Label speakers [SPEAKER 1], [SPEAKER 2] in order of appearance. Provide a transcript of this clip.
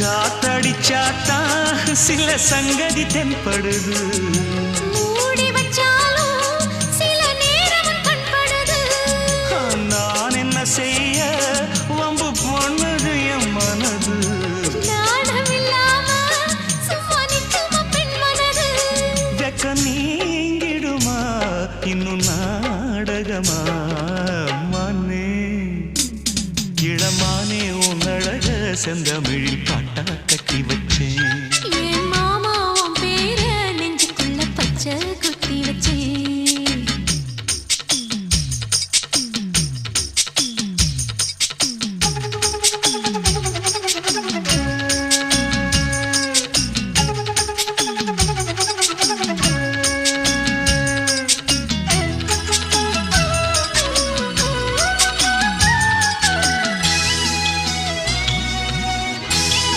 [SPEAKER 1] காத்தடிச்சாத்தான் சில சங்கதி தென்படுது.
[SPEAKER 2] மூடி வச்சாலும் சில நேரம் கண்படுது.
[SPEAKER 1] நான் என்ன செய்ய வம்பு பொண்ணுது என் மனது.
[SPEAKER 2] நாணம் இல்லாம சும்மா நிற்குமா பெண் மனது.
[SPEAKER 1] வெக்க நீங்கிடுமா இன்னும் நாடகமா மனே இளமானே உன் அழக செந்தமிழில் பாட்டா கட்டி வச்சேன்.